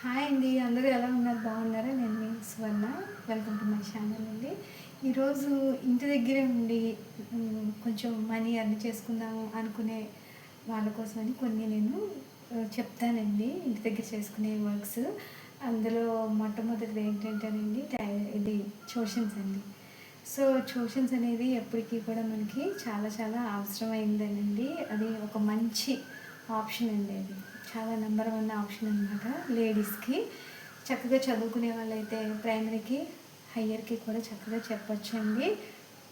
Hi అండి, అందరూ ఎలా ఉన్నారు? బాగున్నారా? నేను మీ సువర్ణ. వెల్కమ్ టు మై ఛానల్ అండి. ఈరోజు ఇంటి దగ్గరే ఉండి కొంచెం మనీ ఎర్న్ చేసుకుందాము అనుకునే వాళ్ళ కోసమని కొన్ని నేను చెప్తానండి. ఇంటి దగ్గర చేసుకునే వర్క్స్. అందులో మొట్టమొదటిది ఏంటంటేనండి ఇది ట్యూషన్స్ అండి. సో ట్యూషన్స్ అనేది ఎప్పటికీ కూడా మనకి చాలా చాలా అవసరమైందేనండి. అది ఒక మంచి ఆప్షన్ అండి. అది చాలా నెంబర్ వన్ ఆప్షన్ అనమాట లేడీస్కి. చక్కగా చదువుకునే వాళ్ళైతే ప్రైమరీకి హయ్యర్కి కూడా చక్కగా చెప్పొచ్చండి.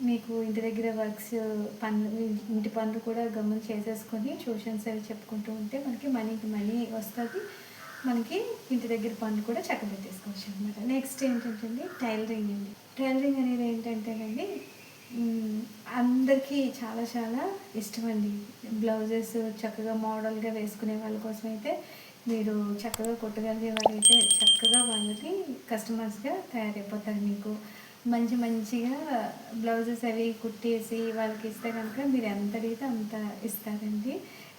మీకు ఇంటి దగ్గర వర్క్స్ పనులు, ఇంటి పనులు కూడా గమ్మున చేసేసుకొని ట్యూషన్స్ అవి చెప్పుకుంటూ ఉంటే మనకి మనీ వస్తుంది. మనకి ఇంటి దగ్గర పనులు కూడా చక్కబెట్టేసుకోవచ్చు అనమాట. నెక్స్ట్ ఏంటంటే టైలరింగ్ అండి. టైలరింగ్ అనేది ఏంటంటేనండి అందరికీ చాలా చాలా ఇష్టమండి. బ్లౌజెస్ చక్కగా మోడల్గా వేసుకునే వాళ్ళ కోసం అయితే మీరు చక్కగా కుట్టగలిగే వాళ్ళైతే చక్కగా వాళ్ళకి కస్టమర్స్గా తయారైపోతారు. మీకు మంచిగా బ్లౌజెస్ అవి కుట్టేసి వాళ్ళకి ఇస్తే కనుక మీరు ఎంత అడిగితే అంత ఇస్తారండి.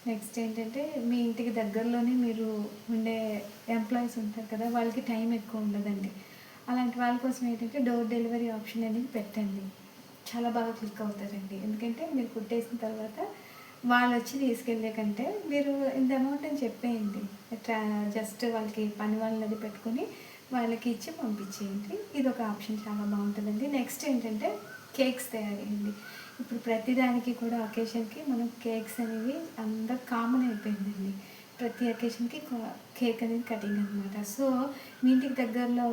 నెక్స్ట్ ఏంటంటే మీ ఇంటికి దగ్గరలోనే మీరు ఉండే ఎంప్లాయీస్ ఉంటారు కదా, వాళ్ళకి టైం ఎక్కువ ఉండదండి. అలాంటి వాళ్ళ కోసం ఏంటంటే డోర్ డెలివరీ ఆప్షన్ అనేది పెట్టండి. చాలా బాగా క్లిక్ అవుతారండి. ఎందుకంటే మీరు కుట్టేసిన తర్వాత వాళ్ళు వచ్చి తీసుకెళ్ళే కంటే మీరు ఇంత అమౌంట్ అని చెప్పేయండి. జస్ట్ వాళ్ళకి పని వాళ్ళది పెట్టుకొని వాళ్ళకి ఇచ్చి పంపించేయండి. ఇది ఒక ఆప్షన్ చాలా బాగుంటుందండి. నెక్స్ట్ ఏంటంటే కేక్స్ తయారీ. ఇప్పుడు ప్రతిదానికి కూడా అకేషన్కి మనం కేక్స్ అనేవి అందరు కామన్ అయిపోయిందండి. ప్రతి అకేషన్కి కేక్ అనేది కటింగ్ అనమాట. సో మీ ఇంటికి దగ్గరలో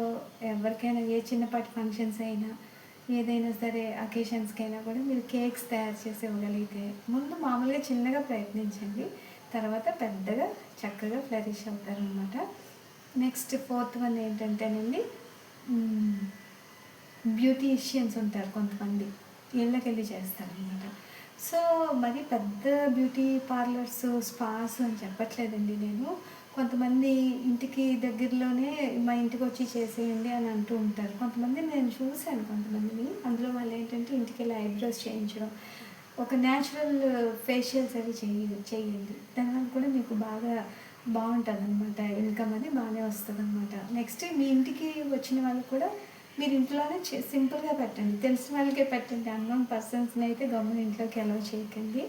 ఎవరికైనా ఏ చిన్నపాటి ఫంక్షన్స్ అయినా ఏదైనా సరే అకేషన్స్కి అయినా కూడా మీరు కేక్స్ తయారు చేసి ఇవ్వగలిగితే ముందు మామూలుగా చిన్నగా ప్రయత్నించండి, తర్వాత పెద్దగా చక్కగా ఫ్లరిష్ అవుతారనమాట. నెక్స్ట్ ఫోర్త్ వన్ ఏంటంటేనండి బ్యూటీషియన్స్ ఉంటారు కొంతమంది, ఇళ్ళకెళ్ళి చేస్తారనమాట. సో మరి పెద్ద బ్యూటీ పార్లర్స్, స్పాస్ అని చెప్పట్లేదండి నేను. కొంతమంది ఇంటికి దగ్గరలోనే మా ఇంటికి వచ్చి చేసేయండి అని అంటూ ఉంటారు. కొంతమంది నేను చూశాను కొంతమందిని. అందులో వాళ్ళు ఏంటంటే ఇంటికి వెళ్ళి ఐబ్రోస్ చేయించడం, ఒక న్యాచురల్ ఫేషియల్స్ అవి చేయండి. దానివల్ల కూడా మీకు బాగా బాగుంటుంది అనమాట. ఇన్కమ్ అది బాగానే వస్తుంది అనమాట. నెక్స్ట్ మీ ఇంటికి వచ్చిన వాళ్ళు కూడా మీరు ఇంట్లోనే సింపుల్గా పెట్టండి. తెలిసిన వాళ్ళకే పెట్టండి. అన్నోన్ పర్సన్స్ని అయితే గమ్మున ఇంట్లోకి అలౌ చేయకండి.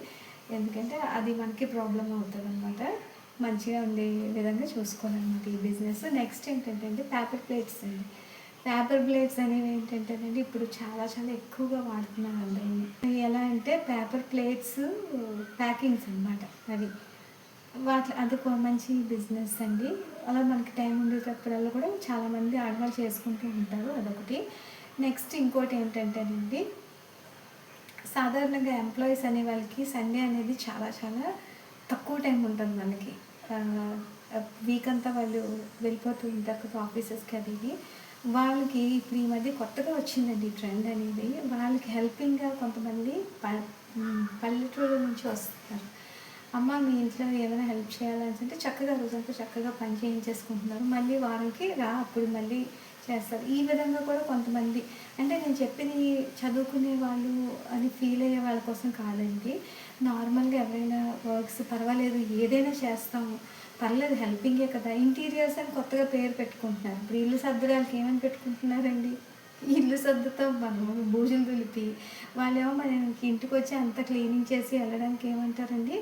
ఎందుకంటే అది మనకి ప్రాబ్లం అవుతుంది అనమాట. మంచిగా ఉండే విధంగా చూసుకోవాలన్నమాట ఈ బిజినెస్. నెక్స్ట్ ఏంటంటే పేపర్ ప్లేట్స్ అండి. పేపర్ ప్లేట్స్ అనేవి ఏంటంటేనండి ఇప్పుడు చాలా చాలా ఎక్కువగా వాడుతున్నారు అందరూ. ఎలా అంటే పేపర్ ప్లేట్స్ ప్యాకింగ్స్ అనమాట. అది అది ఒక మంచి బిజినెస్ అండి. అలా మనకి టైం ఉండేటప్పుడల్లా కూడా చాలామంది ఆడవాళ్ళు చేసుకుంటూ ఉంటారు. అదొకటి. నెక్స్ట్ ఇంకోటి ఏంటంటేనండి సాధారణంగా ఎంప్లాయీస్ అనే వాళ్ళకి సండే అనేది చాలా చాలా తక్కువ టైం ఉంటుంది మనకి. వీక్ అంతా వాళ్ళు వెళ్ళిపోతూ ఉంటారు కదా ఆఫీసెస్కి. అది వాళ్ళకి ఇప్పుడు ఈ మధ్య కొత్తగా వచ్చిందండి ట్రెండ్ అనేది. వాళ్ళకి హెల్పింగ్గా కొంతమంది పల్లెటూళ్ళ నుంచి వస్తున్నారు. అమ్మ మీ ఇంట్లో ఏమైనా హెల్ప్ చేయాలని అంటే చక్కగా రోజంతా చక్కగా పని చేయించేసుకుంటున్నారు. మళ్ళీ వారానికి రా అప్పుడు మళ్ళీ చేస్తారు. ఈ విధంగా కూడా కొంతమంది, అంటే నేను చెప్పింది చదువుకునే వాళ్ళు అని ఫీల్ అయ్యే వాళ్ళ కోసం కాదండి. నార్మల్గా ఎవరైనా వర్క్స్ పర్వాలేదు ఏదైనా చేస్తాము, పర్లేదు హెల్పింగే కదా. ఇంటీరియర్స్ అని కొత్తగా పేరు పెట్టుకుంటున్నారు. ఇప్పుడు ఇల్లు సర్దడానికి ఏమని పెట్టుకుంటున్నారండి? ఇల్లు సర్దుతాం మనము బూజులు దులిపి, వాళ్ళేమో మనకి ఇంటికి వచ్చి అంతా క్లీనింగ్ చేసి వెళ్ళడానికి ఏమంటారండి?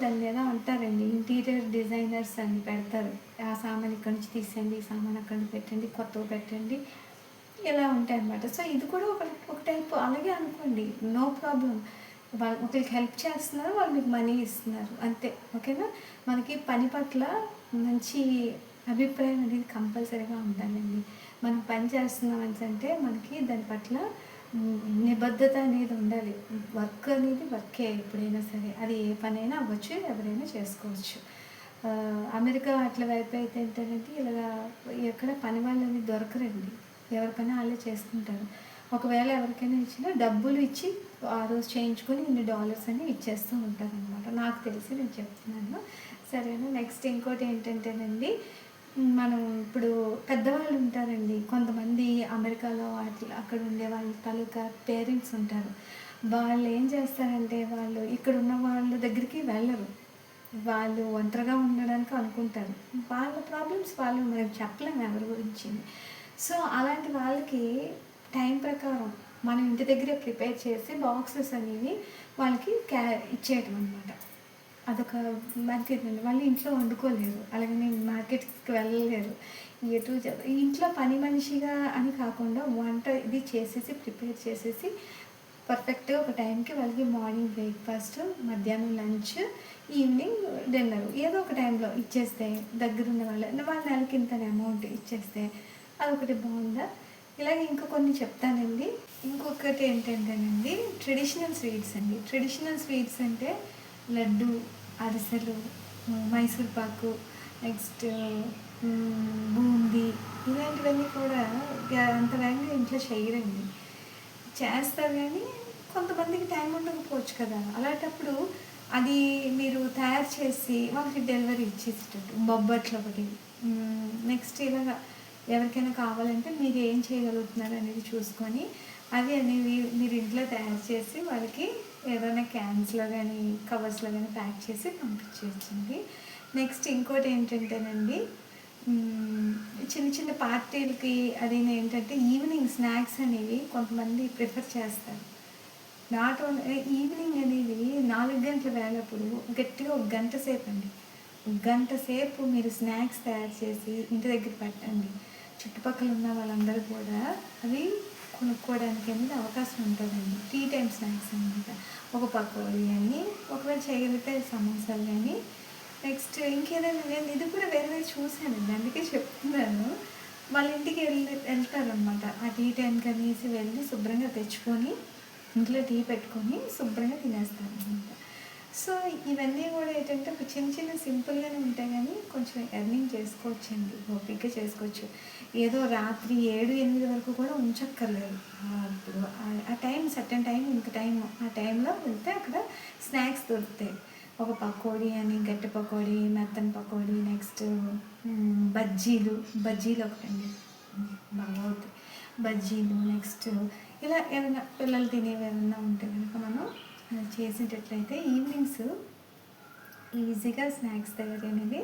దాన్ని ఏదో అంటారండి, ఇంటీరియర్ డిజైనర్స్ అని పెడతారు. ఆ సామాన్ ఇక్కడి నుంచి తీసేయండి, ఈ సామాన్ అక్కడ నుంచి పెట్టండి, కొత్తగా పెట్టండి, ఇలా ఉంటాయి అన్నమాట. సో ఇది కూడా ఒక టైప్ అలాగే అనుకోండి, నో ప్రాబ్లం. వాళ్ళు ఒకరికి హెల్ప్ చేస్తున్నారు, వాళ్ళు మీకు మనీ ఇస్తున్నారు, అంతే. ఓకేనా? మనకి పని పట్ల మంచి అభిప్రాయం అనేది కంపల్సరీగా ఉండాలండి. మనం పని చేస్తున్నాం అంటే మనకి దాని పట్ల నిబద్ధత అనేది ఉండాలి. వర్క్ అనేది వర్కే ఎప్పుడైనా సరే, అది ఏ పనైనా అవ్వచ్చు, ఎవరైనా చేసుకోవచ్చు. అమెరికా అట్ల వైపు అయితే ఏంటంటే ఇలాగా ఎక్కడ పని వాళ్ళని దొరకరండి. ఎవరి పని వాళ్ళే చేసుకుంటారు. ఒకవేళ ఎవరికైనా ఇచ్చినా డబ్బులు ఇచ్చి ఆ రోజు చేయించుకొని ఇన్ని డాలర్స్ అని ఇచ్చేస్తూ ఉంటారు అనమాట. నాకు తెలిసి నేను చెప్తున్నాను, సరేనా? నెక్స్ట్ ఇంకోటి ఏంటంటేనండి మనం ఇప్పుడు పెద్దవాళ్ళు ఉంటారండి కొంతమంది అమెరికాలో, అక్కడ ఉండే వాళ్ళ తాలూకా పేరెంట్స్ ఉంటారు. వాళ్ళు ఏం చేస్తారంటే వాళ్ళు ఇక్కడ ఉన్న వాళ్ళ దగ్గరికి వెళ్ళరు. వాళ్ళు ఒంటరిగా ఉండడానికి అనుకుంటారు. వాళ్ళ ప్రాబ్లమ్స్ వాళ్ళు మనం చెప్పలేము ఎవరి గురించి. సో, అలాంటి వాళ్ళకి టైం ప్రకారం మనం ఇంటి దగ్గరే ప్రిపేర్ చేసి బాక్సెస్ అనేవి వాళ్ళకి ఇచ్చేయటం అనమాట. అదొక మంచిదండి. వాళ్ళు ఇంట్లో వండుకోలేరు. అలాగని మార్కెట్‌కి వెళ్ళలేరు. ఇంట్లో పని మనిషిగా అని కాకుండా వంట ఇది చేసేసి, ప్రిపేర్ చేసేసి పర్ఫెక్ట్‌గా ఒక టైంకి వాళ్ళకి మార్నింగ్ బ్రేక్‌ఫాస్ట్, మధ్యాహ్నం లంచ్, ఈవినింగ్ డిన్నర్ ఏదో ఒక టైంలో ఇచ్చేస్తే దగ్గరున్న వాళ్ళ నెలకి ఇంతని అమౌంట్ ఇచ్చేస్తే అదొకటి బావుందా? ఇలాగే ఇంకా కొన్ని చెప్తానండి. ఇంకొకటి ఏంటంటేనండి ట్రెడిషనల్ స్వీట్స్ అండి. ట్రెడిషనల్ స్వీట్స్ అంటే లడ్డు, అరిసెలు, మైసూర్ పాకు, నెక్స్ట్ బూందీ ఇలాంటివన్నీ కూడా అంత వేగంగా ఇంట్లో చేయరండి. చేస్తారు కానీ కొంతమందికి టైం ఉండకపోవచ్చు కదా! అలాంటప్పుడు అది మీరు తయారు చేసి వాళ్ళకి డెలివరీ ఇచ్చేసేటట్టు బొబ్బట్లు ఒకటి. నెక్స్ట్ ఇలాగా ఎవరికైనా కావాలంటే మీరు ఏం చేయగలుగుతున్నారు అనేది చూసుకొని అవి అనేవి మీరు ఇంట్లో తయారు చేసి వాళ్ళకి ఏదైనా క్యాన్స్లో కానీ కవర్స్లో కానీ ప్యాక్ చేసి పంపించేయచ్చండి. నెక్స్ట్ ఇంకోటి ఏంటంటేనండి చిన్న చిన్న పార్టీలకి అది ఏంటంటే ఈవినింగ్ స్నాక్స్ అనేవి కొంతమంది ప్రిఫర్ చేస్తారు. నాట్ ఓన్లీ ఈవినింగ్ అనేది 4 గంటల వేళప్పుడు గట్టిగా ఒక గంట సేపు అండి. గంట సేపు మీరు స్నాక్స్ తయారు చేసి ఇంటి దగ్గర పెట్టండి. చుట్టుపక్కల ఉన్న వాళ్ళందరూ కూడా అవి కొనుక్కోవడానికి అనేది అవకాశం ఉంటుందండి. టీ టైమ్ స్నాక్స్ అనమాట. ఒక పకోడీ అని ఒకవేళ చేయగలిగితే సమోసాలు కానీ నెక్స్ట్ ఇంకేదైనా నేను ఇది కూడా వేరే వేరే చూశానండి. అందుకే చెప్తున్నాను. వాళ్ళ ఇంటికి వెళ్తారనమాట. ఆ టీ టైంకి అనేసి వెళ్ళి శుభ్రంగా తెచ్చుకొని ఇంట్లో టీ పెట్టుకొని శుభ్రంగా తినేస్తారనమాట. సో ఇవన్నీ కూడా ఏంటంటే ఒక చిన్న చిన్న సింపుల్గానే ఉంటాయి కానీ కొంచెం ఎర్నింగ్ చేసుకోవచ్చండి. ఓపిక్గా చేసుకోవచ్చు. ఏదో రాత్రి 7-8 వరకు కూడా ఉంచక్కర్లేదు. ఇప్పుడు ఆ టైం సర్టెన్ టైం ఇంత టైం ఆ టైంలో వెళ్తే అక్కడ స్నాక్స్ దొరుకుతాయి. ఒక పకోడీ అని గట్టి పకోడీ, మెత్తని పకోడీ, నెక్స్ట్ బజ్జీలు ఒకటండి బాగా అవుతాయి. బజ్జీలు నెక్స్ట్ ఇలా ఏమైనా పిల్లలు తినేవి ఏమైనా ఉంటే కనుక మనం చేసేటట్లయితే ఈవినింగ్స్ ఈజీగా స్నాక్స్ తయారీ అనేది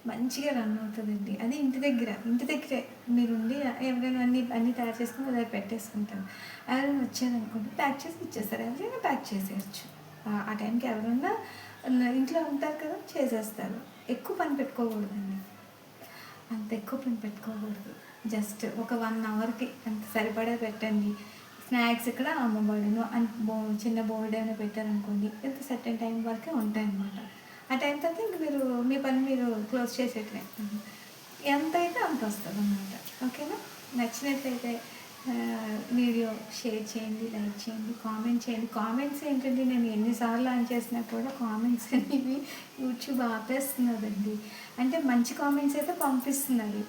మంచిగా రన్ అవుతుందండి. అది ఇంటి దగ్గరే మీరుండి ఎవరైనా అన్నీ తయారు చేసుకుని అలా పెట్టేసుకుంటారు. ఎవరైనా వచ్చారనుకోండి ప్యాక్ చేసి ఇచ్చేస్తారు. ఎవరైనా ప్యాక్ చేసేయచ్చు. ఆ టైంకి ఎవరైనా ఇంట్లో ఉంటారు కదా చేసేస్తారు. ఎక్కువ పని పెట్టుకోకూడదండి. అంత ఎక్కువ పని పెట్టుకోకూడదు. జస్ట్ ఒక 1 అవర్కి అంత సరిపడా పెట్టండి. స్నాక్స్ ఇక్కడ అమ్మబడును చిన్న బోర్డు ఏమైనా పెట్టారనుకోండి ఇంత సర్టెన్ టైం వరకే ఉంటాయన్నమాట. ఆ టైం తర్వాత ఇంక మీరు మీ పని మీరు క్లోజ్ చేసేటమే. ఎంత అయితే అంత వస్తుంది అన్నమాట. ఓకేనా? నచ్చినట్లయితే వీడియో షేర్ చేయండి, లైక్ చేయండి, కామెంట్ చేయండి. కామెంట్స్ ఏంటంటే నేను ఎన్నిసార్లు ఆన్ చేసినా కూడా కామెంట్స్ అనేవి యూట్యూబ్ ఆపేస్తున్నదండి. అంటే మంచి కామెంట్స్ అయితే పంపిస్తున్నారు.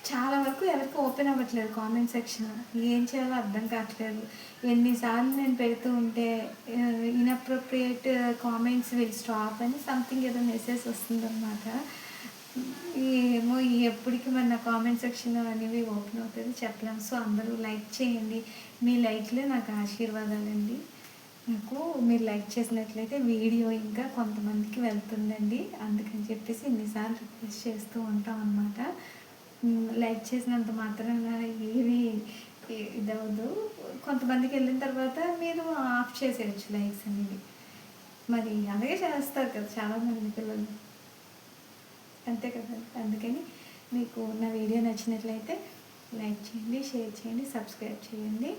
చాలా వరకు ఎవరికి ఓపెన్ అవ్వట్లేదు కామెంట్ సెక్షన్. ఏం చేయాలో అర్థం కావట్లేదు. ఎన్నిసార్లు నేను పెడుతూ ఉంటే ఇన్అప్రోప్రియేట్ కామెంట్స్ విల్ స్టాప్ అని సంథింగ్ ఏదో మెసేజ్ వస్తుందన్నమాట. ఏమో ఎప్పటికి మన కామెంట్ సెక్షన్ అనేవి ఓపెన్ అవుతుంది చెప్పలేము. సో అందరూ లైక్ చేయండి. మీ లైక్లే నాకు ఆశీర్వాదాలండి. నాకు మీరు లైక్ చేసినట్లయితే వీడియో ఇంకా కొంతమందికి వెళ్తుందండి. అందుకని చెప్పేసి ఇన్నిసార్లు రిక్వెస్ట్ చేస్తూ ఉంటాం అన్నమాట. లైక్ చేసినంత మాత్రాన ఏవి ఇదవద్దు. కొంతమందికి వెళ్ళిన తర్వాత మీరు ఆఫ్ చేసేయచ్చు లైక్స్ అనేవి. మరి అలాగే చేస్తారు కదా చాలామంది పిల్లలు, అంతే కదా. అందుకని మీకు నా వీడియో నచ్చినట్లయితే లైక్ చేయండి, షేర్ చేయండి, సబ్స్క్రైబ్ చేయండి,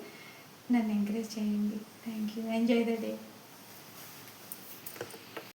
నన్ను ఎంకరేజ్ చేయండి. Thank you. Enjoy the day.